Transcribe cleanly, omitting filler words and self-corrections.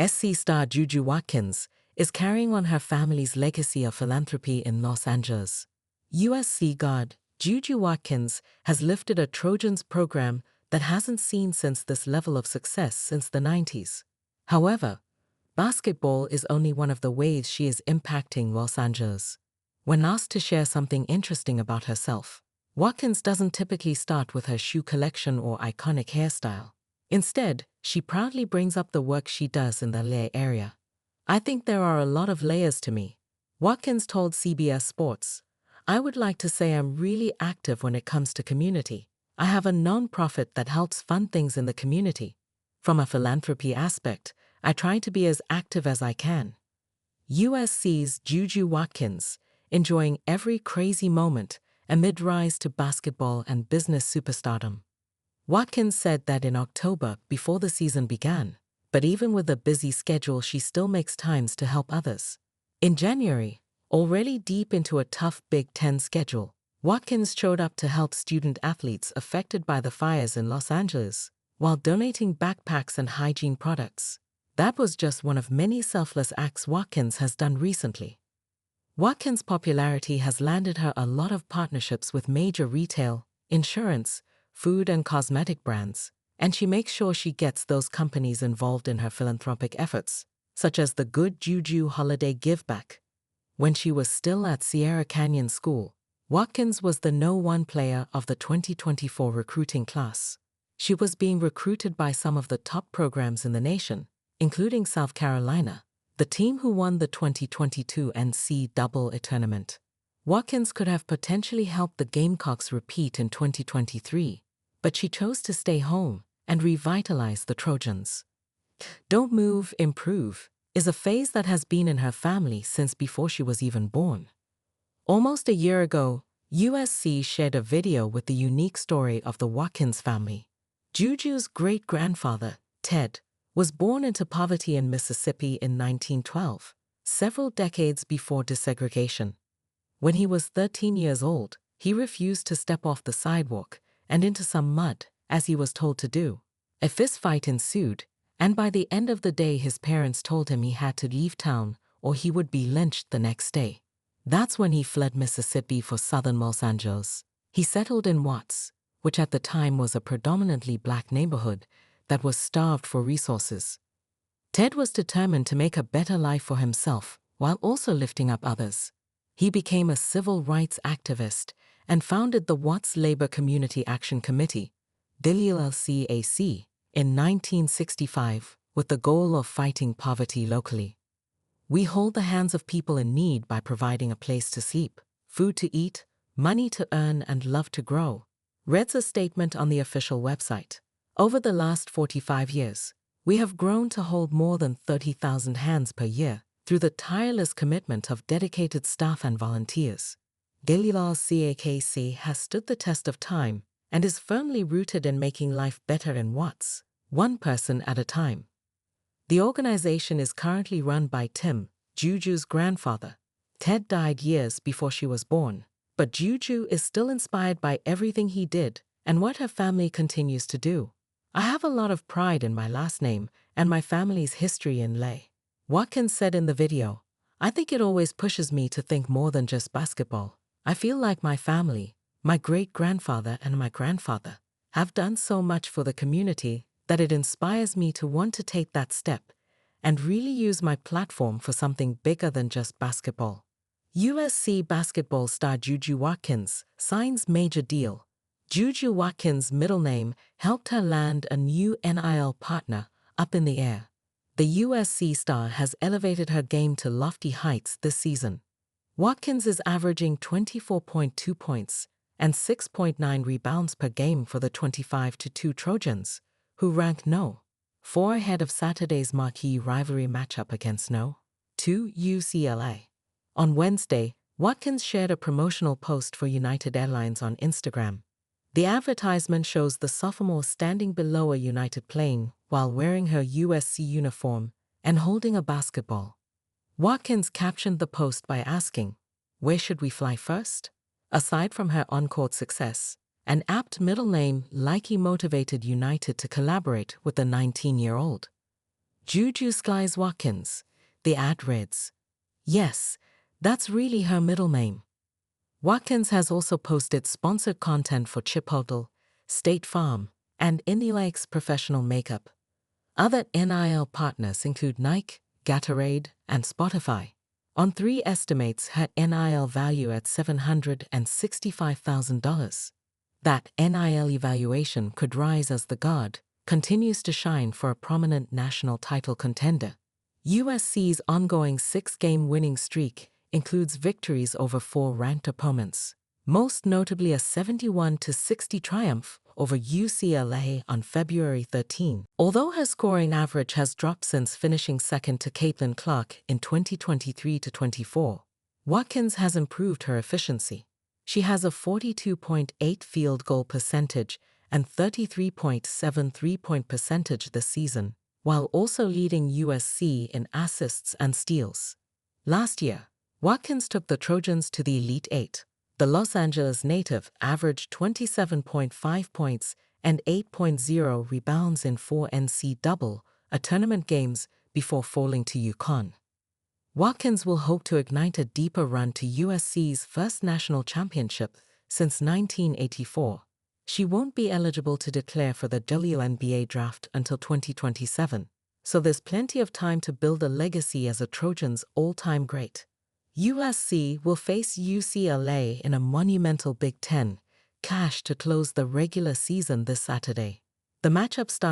SC star JuJu Watkins is carrying on her family's legacy of philanthropy in Los Angeles. USC guard JuJu Watkins has lifted a Trojans program that hasn't seen since this level of success since the 90s. However, basketball is only one of the ways she is impacting Los Angeles. When asked to share something interesting about herself, Watkins doesn't typically start with her shoe collection or iconic hairstyle. Instead, she proudly brings up the work she does in the LA area. "I think there are a lot of layers to me," Watkins told CBS Sports. "I would like to say I'm really active when it comes to community. I have a non-profit that helps fund things in the community. From a philanthropy aspect, I try to be as active as I can." USC's JuJu Watkins, enjoying every crazy moment amid rise to basketball and business superstardom. Watkins said that in October, before the season began, but even with a busy schedule, she still makes times to help others. In January, already deep into a tough Big Ten schedule, Watkins showed up to help student athletes affected by the fires in Los Angeles, while donating backpacks and hygiene products. That was just one of many selfless acts Watkins has done recently. Watkins' popularity has landed her a lot of partnerships with major retail, insurance, food and cosmetic brands, and she makes sure she gets those companies involved in her philanthropic efforts, such as the Good JuJu Holiday Giveback. When she was still at Sierra Canyon School, Watkins was the No. 1 player of the 2024 recruiting class. She was being recruited by some of the top programs in the nation, including South Carolina, the team who won the 2022 NCAA tournament. Watkins could have potentially helped the Gamecocks repeat in 2023, but she chose to stay home and revitalize the Trojans. "Don't move, improve" is a phase that has been in her family since before she was even born. Almost a year ago, USC shared a video with the unique story of the Watkins family. JuJu's great-grandfather, Ted, was born into poverty in Mississippi in 1912, several decades before desegregation. When he was 13 years old, he refused to step off the sidewalk and into some mud, as he was told to do. A fistfight ensued, and by the end of the day his parents told him he had to leave town or he would be lynched the next day. That's when he fled Mississippi for southern Los Angeles. He settled in Watts, which at the time was a predominantly black neighborhood that was starved for resources. Ted was determined to make a better life for himself while also lifting up others. He became a civil rights activist and founded the Watts Labor Community Action Committee, WLCAC, in 1965 with the goal of fighting poverty locally. "We hold the hands of people in need by providing a place to sleep, food to eat, money to earn, and love to grow," reads a statement on the official website. "Over the last 45 years, we have grown to hold more than 30,000 hands per year through the tireless commitment of dedicated staff and volunteers. WLCAC has stood the test of time and is firmly rooted in making life better in Watts, one person at a time." The organization is currently run by Tim, JuJu's grandfather. Ted died years before she was born, but JuJu is still inspired by everything he did and what her family continues to do. "I have a lot of pride in my last name and my family's history in LA," Watkins said in the video. "I think it always pushes me to think more than just basketball. I feel like my family, my great-grandfather and my grandfather, have done so much for the community that it inspires me to want to take that step and really use my platform for something bigger than just basketball." USC basketball star JuJu Watkins signs major deal. JuJu Watkins' middle name helped her land a new NIL partner up in the air. The USC star has elevated her game to lofty heights this season. Watkins is averaging 24.2 points and 6.9 rebounds per game for the 25-2 Trojans, who rank No. 4 ahead of Saturday's marquee rivalry matchup against No. 2 UCLA. On Wednesday, Watkins shared a promotional post for United Airlines on Instagram. The advertisement shows the sophomore standing below a United plane while wearing her USC uniform and holding a basketball. Watkins captioned the post by asking, "Where should we fly first?" Aside from her on-court success, an apt middle name likely motivated United to collaborate with the 19-year-old. JuJu Watkins, the ad reads. Yes, that's really her middle name. Watkins has also posted sponsored content for Chipotle, State Farm, and Indie Professional Makeup. Other NIL partners include Nike, Gatorade, and Spotify. On3 estimates her NIL value at $765,000. That NIL evaluation could rise as the guard continues to shine for a prominent national title contender. USC's ongoing 6-game winning streak includes victories over 4 ranked opponents, most notably a 71-60 triumph over UCLA on February 13. Although her scoring average has dropped since finishing second to Caitlin Clark in 2023-24, Watkins has improved her efficiency. She has a 42.8 field goal percentage and 33.7 three-point percentage this season, while also leading USC in assists and steals. Last year, Watkins took the Trojans to the Elite Eight. The Los Angeles native averaged 27.5 points and 8.0 rebounds in 4 NCAA tournament games before falling to UConn. Watkins will hope to ignite a deeper run to USC's first national championship since 1984. She won't be eligible to declare for the WNBA draft until 2027, so there's plenty of time to build a legacy as a Trojans' all-time great. USC will face UCLA in a monumental Big Ten clash to close the regular season this Saturday. The matchup starts